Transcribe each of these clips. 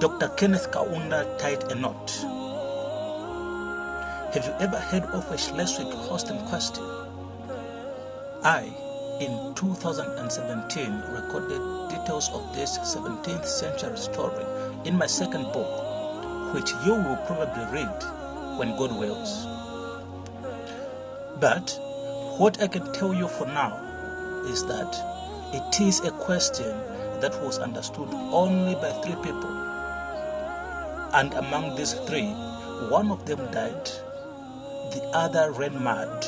Dr. Kenneth Kaunda tied a knot. Have you ever heard of a Schleswig-Holstein question? I, in 2017, recorded details of this 17th century story in my second book, which you will probably read when God wills. But what I can tell you for now is that it is a question that was understood only by 3 people. And among these 3, one of them died, the other ran mad,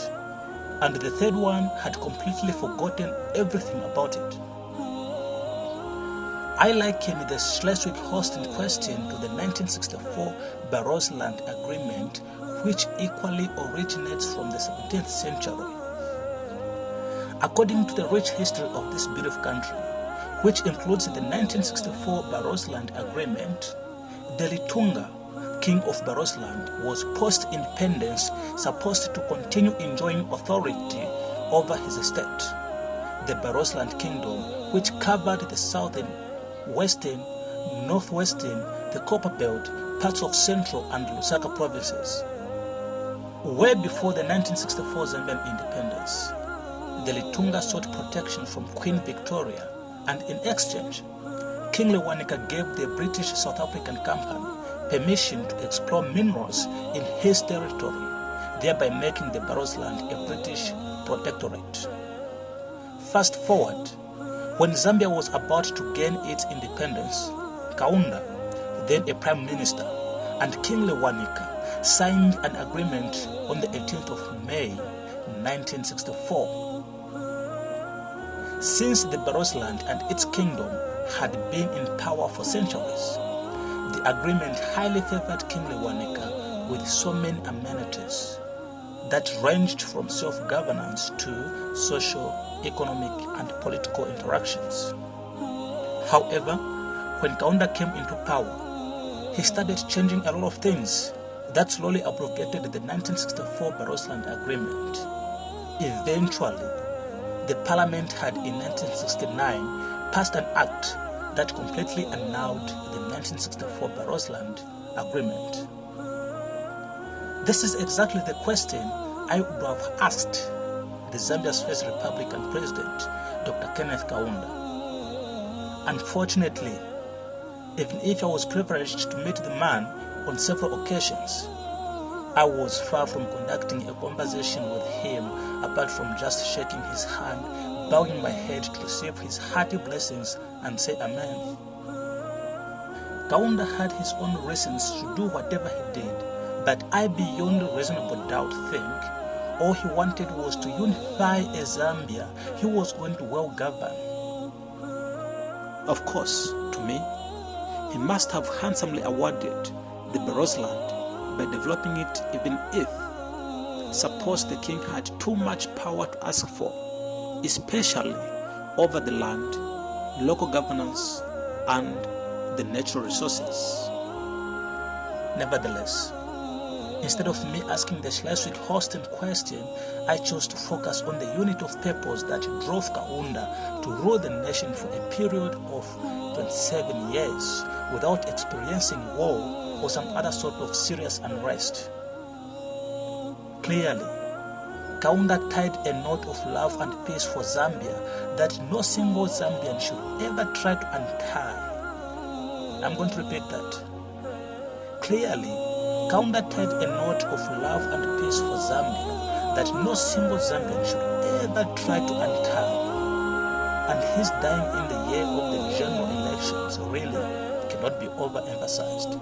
and the third one had completely forgotten everything about it. I liken the Schleswig-Holstein question to the 1964 Barosland Agreement, which equally originates from the 17th century. According to the rich history of this beautiful country, which includes the 1964 Barosland Agreement, the Litunga, king of Barosland, was post-independence supposed to continue enjoying authority over his estate. The Barosland kingdom, which covered the southern, western, northwestern, the Copper Belt, parts of Central and Lusaka provinces. Way before the 1964 Zambian independence, the Litunga sought protection from Queen Victoria, and in exchange, King Lewanika gave the British South African Company permission to explore minerals in his territory, thereby making the Barosland a British protectorate. Fast forward, when Zambia was about to gain its independence, Kaunda, then a prime minister, and King Lewanika signed an agreement on the 18th of May 1964. Since the Barosland and its kingdom had been in power for centuries, the agreement highly favored King Lewanika with so many amenities that ranged from self-governance to social, economic, and political interactions. However, when Kaunda came into power, he started changing a lot of things that slowly abrogated the 1964 Barosland Agreement. Eventually, the parliament had in 1969 passed an act that completely annulled the 1964 Barosland Agreement. This is exactly the question I would have asked the Zambia's first Republican president, Dr. Kenneth Kaunda. Unfortunately, even if I was privileged to meet the man on several occasions, I was far from conducting a conversation with him apart from just shaking his hand, bowing my head to receive his hearty blessings and say Amen. Kaunda had his own reasons to do whatever he did, but I beyond reasonable doubt think all he wanted was to unify a Zambia he was going to well govern. Of course, to me, he must have handsomely awarded the Barosland by developing it, even if suppose the king had too much power to ask for, especially over the land, local governance, and the natural resources. Nevertheless, instead of me asking the Schleswig-Holstein question, I chose to focus on the unit of purpose that drove Kaunda to rule the nation for a period of 27 years without experiencing war or some other sort of serious unrest. Clearly, Kaunda tied a knot of love and peace for Zambia that no single Zambian should ever try to untie. I'm going to repeat that. Clearly, Kaunda tied a knot of love and peace for Zambia that no single Zambian should ever try to untie. And his dying in the year of the general elections really cannot be overemphasized.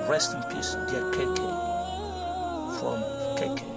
Rest in peace, dear KK, from KK.